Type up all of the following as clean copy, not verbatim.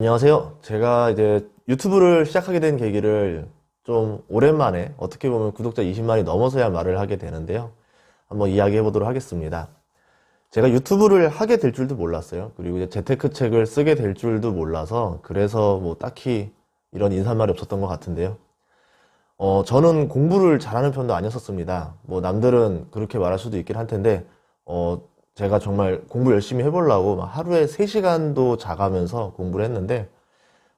안녕하세요. 제가 이제 유튜브를 시작하게 된 계기를 좀 오랜만에 어떻게 보면 구독자 20만이 넘어서야 말을 하게 되는데요. 한번 이야기해 보도록 하겠습니다. 제가 유튜브를 하게 될 줄도 몰랐어요. 그리고 이제 재테크 책을 쓰게 될 줄도 몰라서 그래서 뭐 딱히 이런 인사말이 없었던 것 같은데요. 저는 공부를 잘하는 편도 아니었었습니다. 뭐 남들은 그렇게 말할 수도 있긴 할 텐데, 제가 정말 공부 열심히 해보려고 막 하루에 3시간도 자가면서 공부를 했는데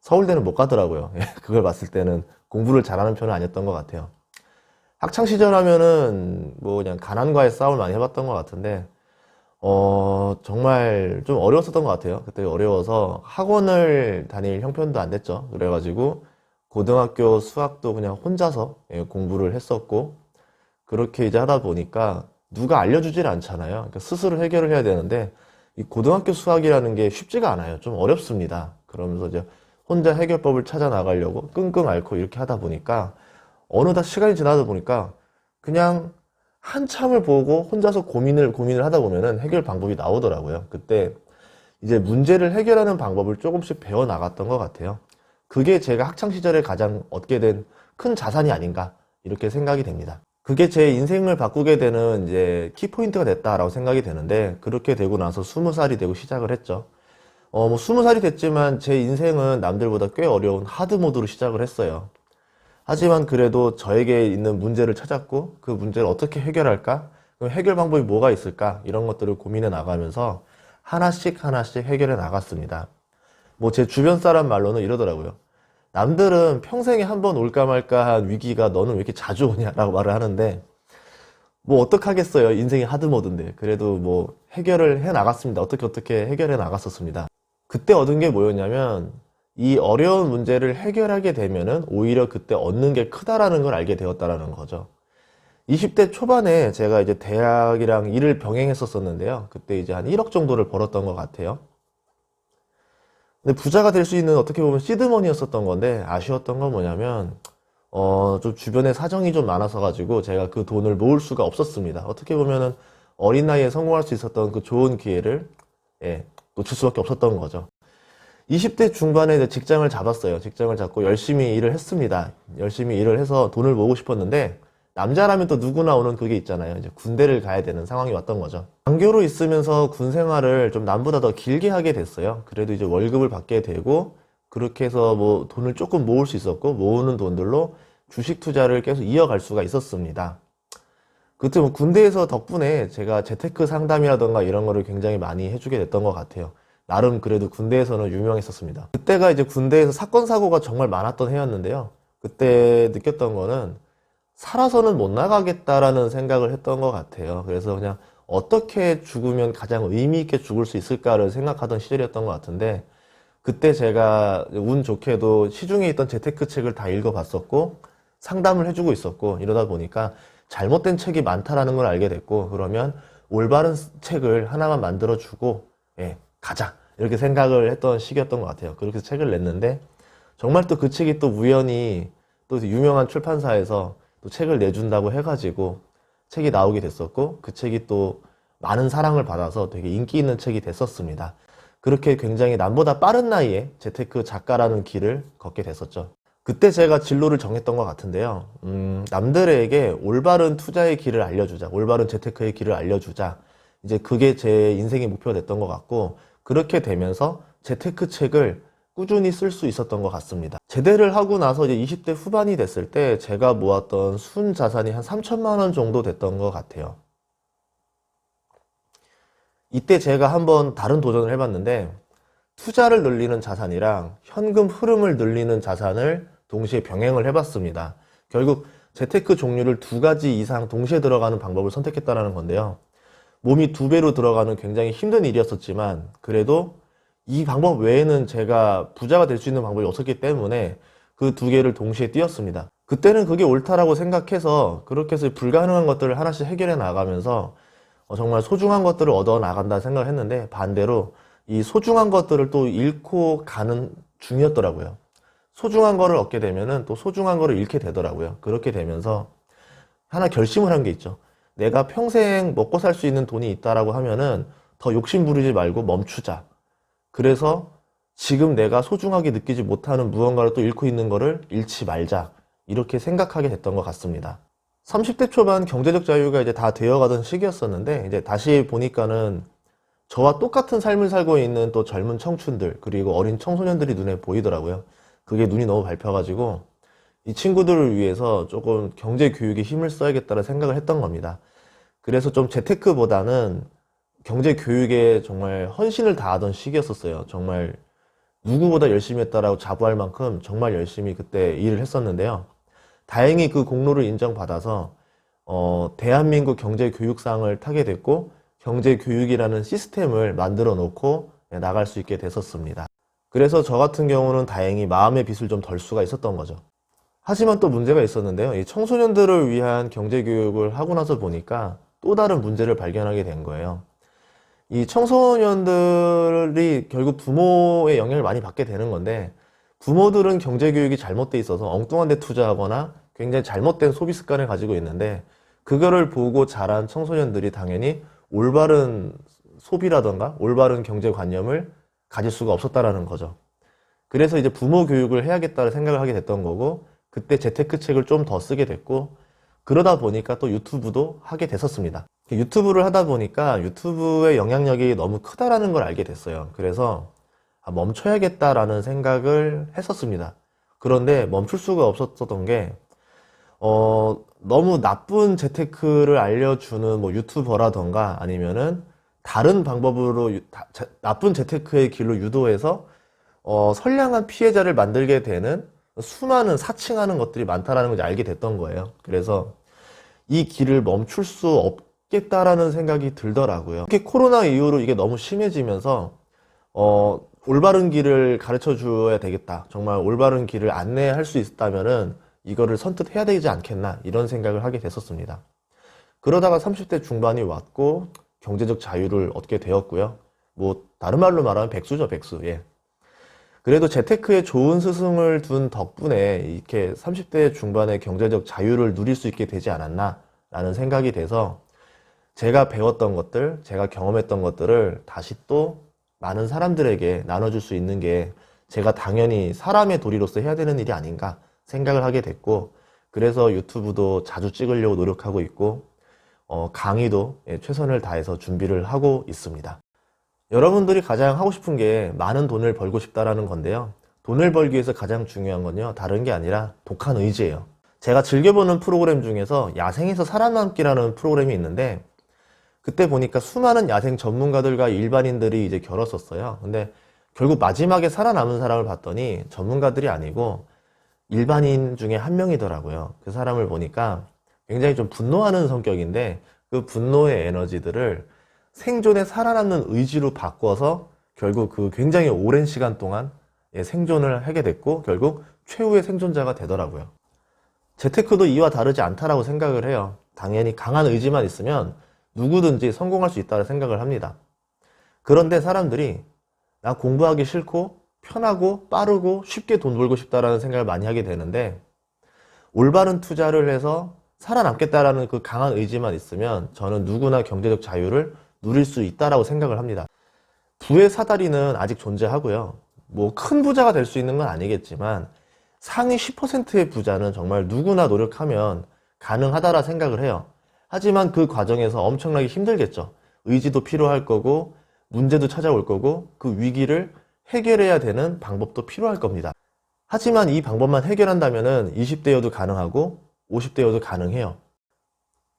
서울대는 못 가더라고요. 그걸 봤을 때는 공부를 잘하는 편은 아니었던 것 같아요. 학창 시절 하면은 뭐 그냥 가난과의 싸움을 많이 해봤던 것 같은데, 정말 좀 어려웠었던 것 같아요. 그때 어려워서 학원을 다닐 형편도 안 됐죠. 그래가지고 고등학교 수학도 그냥 혼자서 공부를 했었고, 그렇게 이제 하다 보니까 누가 알려주질 않잖아요. 그러니까 스스로 해결을 해야 되는데 이 고등학교 수학이라는 게 쉽지가 않아요. 좀 어렵습니다. 그러면서 이제 혼자 해결법을 찾아 나가려고 끙끙 앓고 이렇게 하다 보니까 어느덧 시간이 지나다 보니까 그냥 한참을 보고 혼자서 고민을 하다 보면은 해결 방법이 나오더라고요. 그때 이제 문제를 해결하는 방법을 조금씩 배워 나갔던 것 같아요. 그게 제가 학창 시절에 가장 얻게 된 큰 자산이 아닌가 이렇게 생각이 됩니다. 그게 제 인생을 바꾸게 되는 이제 키포인트가 됐다라고 생각이 되는데, 그렇게 되고 나서 20살이 되고 시작을 했죠. 뭐 20살이 됐지만 제 인생은 남들보다 꽤 어려운 하드 모드로 시작을 했어요. 하지만 그래도 저에게 있는 문제를 찾았고 그 문제를 어떻게 해결할까? 그럼 해결 방법이 뭐가 있을까? 이런 것들을 고민해 나가면서 하나씩 하나씩 해결해 나갔습니다. 뭐 제 주변 사람 말로는 이러더라고요. 남들은 평생에 한 번 올까 말까 한 위기가 너는 왜 이렇게 자주 오냐라고 말을 하는데, 뭐 어떡하겠어요. 인생이 하드모드인데. 그래도 뭐 해결을 해 나갔습니다. 어떻게 해결해 나갔었습니다. 그때 얻은 게 뭐였냐면, 이 어려운 문제를 해결하게 되면은 오히려 그때 얻는 게 크다라는 걸 알게 되었다라는 거죠. 20대 초반에 제가 이제 대학이랑 일을 병행했었었는데요. 그때 이제 한 1억 정도를 벌었던 것 같아요. 근데 부자가 될 수 있는 어떻게 보면 시드머니였었던 건데, 아쉬웠던 건 뭐냐면 좀 주변에 사정이 좀 많아서 가지고 제가 그 돈을 모을 수가 없었습니다. 어떻게 보면은 어린 나이에 성공할 수 있었던 그 좋은 기회를 놓칠 수밖에 없었던 거죠. 20대 중반에 이제 직장을 잡았어요. 직장을 잡고 열심히 일을 했습니다. 열심히 일을 해서 돈을 모으고 싶었는데, 남자라면 또 누구나 오는 그게 있잖아요. 이제 군대를 가야 되는 상황이 왔던 거죠. 장교로 있으면서 군 생활을 좀 남보다 더 길게 하게 됐어요. 그래도 이제 월급을 받게 되고, 그렇게 해서 뭐 돈을 조금 모을 수 있었고, 모으는 돈들로 주식 투자를 계속 이어갈 수가 있었습니다. 그때 뭐 군대에서 덕분에 제가 재테크 상담이라던가 이런 거를 굉장히 많이 해주게 됐던 것 같아요. 나름 그래도 군대에서는 유명했었습니다. 그때가 이제 군대에서 사건 사고가 정말 많았던 해였는데요. 그때 느꼈던 거는 살아서는 못 나가겠다라는 생각을 했던 것 같아요. 그래서 그냥 어떻게 죽으면 가장 의미 있게 죽을 수 있을까를 생각하던 시절이었던 것 같은데, 그때 제가 운 좋게도 시중에 있던 재테크 책을 다 읽어봤었고 상담을 해주고 있었고, 이러다 보니까 잘못된 책이 많다라는 걸 알게 됐고, 그러면 올바른 책을 하나만 만들어주고 가자 이렇게 생각을 했던 시기였던 것 같아요. 그렇게 해서 책을 냈는데, 정말 또 그 책이 또 우연히 또 유명한 출판사에서 또 책을 내준다고 해가지고 책이 나오게 됐었고, 그 책이 또 많은 사랑을 받아서 되게 인기 있는 책이 됐었습니다. 그렇게 굉장히 남보다 빠른 나이에 재테크 작가라는 길을 걷게 됐었죠. 그때 제가 진로를 정했던 것 같은데요. 남들에게 올바른 투자의 길을 알려주자, 올바른 재테크의 길을 알려주자. 이제 그게 제 인생의 목표가 됐던 것 같고, 그렇게 되면서 재테크 책을 꾸준히 쓸 수 있었던 것 같습니다. 제대를 하고 나서 이제 20대 후반이 됐을 때 제가 모았던 순 자산이 한 3천만 원 정도 됐던 것 같아요. 이때 제가 한번 다른 도전을 해봤는데, 투자를 늘리는 자산이랑 현금 흐름을 늘리는 자산을 동시에 병행을 해봤습니다. 결국 재테크 종류를 2가지 이상 동시에 들어가는 방법을 선택했다는 건데요. 몸이 2배로 들어가는 굉장히 힘든 일이었었지만, 그래도 이 방법 외에는 제가 부자가 될 수 있는 방법이 없었기 때문에 그 2개를 동시에 띄웠습니다. 그때는 그게 옳다라고 생각해서 그렇게 해서 불가능한 것들을 하나씩 해결해 나가면서 정말 소중한 것들을 얻어 나간다 생각을 했는데, 반대로 이 소중한 것들을 또 잃고 가는 중이었더라고요. 소중한 거를 얻게 되면은 또 소중한 거를 잃게 되더라고요. 그렇게 되면서 하나 결심을 한 게 있죠. 내가 평생 먹고 살 수 있는 돈이 있다라고 하면은 더 욕심 부리지 말고 멈추자. 그래서 지금 내가 소중하게 느끼지 못하는 무언가를 또 잃고 있는 거를 잃지 말자. 이렇게 생각하게 됐던 것 같습니다. 30대 초반 경제적 자유가 이제 다 되어가던 시기였었는데, 이제 다시 보니까는 저와 똑같은 삶을 살고 있는 또 젊은 청춘들, 그리고 어린 청소년들이 눈에 보이더라고요. 그게 눈이 너무 밟혀가지고, 이 친구들을 위해서 조금 경제 교육에 힘을 써야겠다는 생각을 했던 겁니다. 그래서 좀 재테크보다는 경제 교육에 정말 헌신을 다하던 시기였었어요. 정말 누구보다 열심히 했다라고 자부할 만큼 정말 열심히 그때 일을 했었는데요. 다행히 그 공로를 인정받아서 대한민국 경제교육상을 타게 됐고, 경제교육이라는 시스템을 만들어 놓고 나갈 수 있게 됐었습니다. 그래서 저 같은 경우는 다행히 마음의 빚을 좀 덜 수가 있었던 거죠. 하지만 또 문제가 있었는데요. 이 청소년들을 위한 경제교육을 하고 나서 보니까 또 다른 문제를 발견하게 된 거예요. 이 청소년들이 결국 부모의 영향을 많이 받게 되는 건데, 부모들은 경제교육이 잘못돼 있어서 엉뚱한 데 투자하거나 굉장히 잘못된 소비 습관을 가지고 있는데, 그거를 보고 자란 청소년들이 당연히 올바른 소비라던가 올바른 경제관념을 가질 수가 없었다라는 거죠. 그래서 이제 부모 교육을 해야겠다는 생각을 하게 됐던 거고, 그때 재테크 책을 좀 더 쓰게 됐고, 그러다 보니까 또 유튜브도 하게 됐었습니다. 유튜브를 하다 보니까 유튜브의 영향력이 너무 크다라는 걸 알게 됐어요. 그래서 멈춰야겠다라는 생각을 했었습니다. 그런데 멈출 수가 없었던 게, 너무 나쁜 재테크를 알려주는 뭐 유튜버라던가 아니면은 다른 방법으로 나쁜 재테크의 길로 유도해서 선량한 피해자를 만들게 되는 수많은 사칭하는 것들이 많다라는 걸 알게 됐던 거예요. 그래서 이 길을 멈출 수 없겠다라는 생각이 들더라고요. 특히 코로나 이후로 이게 너무 심해지면서 올바른 길을 가르쳐 줘야 되겠다. 정말 올바른 길을 안내할 수 있다면은 이거를 선뜻 해야 되지 않겠나, 이런 생각을 하게 됐었습니다. 그러다가 30대 중반이 왔고 경제적 자유를 얻게 되었고요. 뭐 다른 말로 말하면 백수죠, 백수. 예. 그래도 재테크에 좋은 스승을 둔 덕분에 이렇게 30대 중반의 경제적 자유를 누릴 수 있게 되지 않았나 라는 생각이 돼서, 제가 배웠던 것들, 제가 경험했던 것들을 다시 또 많은 사람들에게 나눠줄 수 있는 게 제가 당연히 사람의 도리로서 해야 되는 일이 아닌가 생각을 하게 됐고, 그래서 유튜브도 자주 찍으려고 노력하고 있고, 강의도 최선을 다해서 준비를 하고 있습니다. 여러분들이 가장 하고 싶은 게 많은 돈을 벌고 싶다라는 건데요. 돈을 벌기 위해서 가장 중요한 건요, 다른 게 아니라 독한 의지예요. 제가 즐겨보는 프로그램 중에서 야생에서 살아남기라는 프로그램이 있는데, 그때 보니까 수많은 야생 전문가들과 일반인들이 이제 겨뤘었어요. 근데 결국 마지막에 살아남은 사람을 봤더니 전문가들이 아니고 일반인 중에 한 명이더라고요. 그 사람을 보니까 굉장히 좀 분노하는 성격인데, 그 분노의 에너지들을 생존에 살아남는 의지로 바꿔서 결국 그 굉장히 오랜 시간 동안 생존을 하게 됐고, 결국 최후의 생존자가 되더라고요. 재테크도 이와 다르지 않다라고 생각을 해요. 당연히 강한 의지만 있으면 누구든지 성공할 수 있다고 생각을 합니다. 그런데 사람들이 나 공부하기 싫고 편하고 빠르고 쉽게 돈 벌고 싶다라는 생각을 많이 하게 되는데, 올바른 투자를 해서 살아남겠다라는 그 강한 의지만 있으면 저는 누구나 경제적 자유를 누릴 수 있다라고 생각을 합니다. 부의 사다리는 아직 존재하고요. 뭐 큰 부자가 될 수 있는 건 아니겠지만 상위 10%의 부자는 정말 누구나 노력하면 가능하다라 생각을 해요. 하지만 그 과정에서 엄청나게 힘들겠죠. 의지도 필요할 거고 문제도 찾아올 거고 그 위기를 해결해야 되는 방법도 필요할 겁니다. 하지만 이 방법만 해결한다면 20대여도 가능하고 50대여도 가능해요.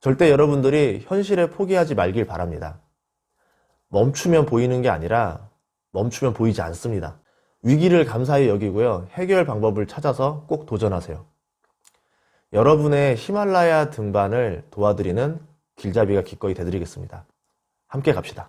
절대 여러분들이 현실에 포기하지 말길 바랍니다. 멈추면 보이는 게 아니라 멈추면 보이지 않습니다. 위기를 감사히 여기고요. 해결 방법을 찾아서 꼭 도전하세요. 여러분의 히말라야 등반을 도와드리는 길잡이가 기꺼이 되드리겠습니다. 함께 갑시다.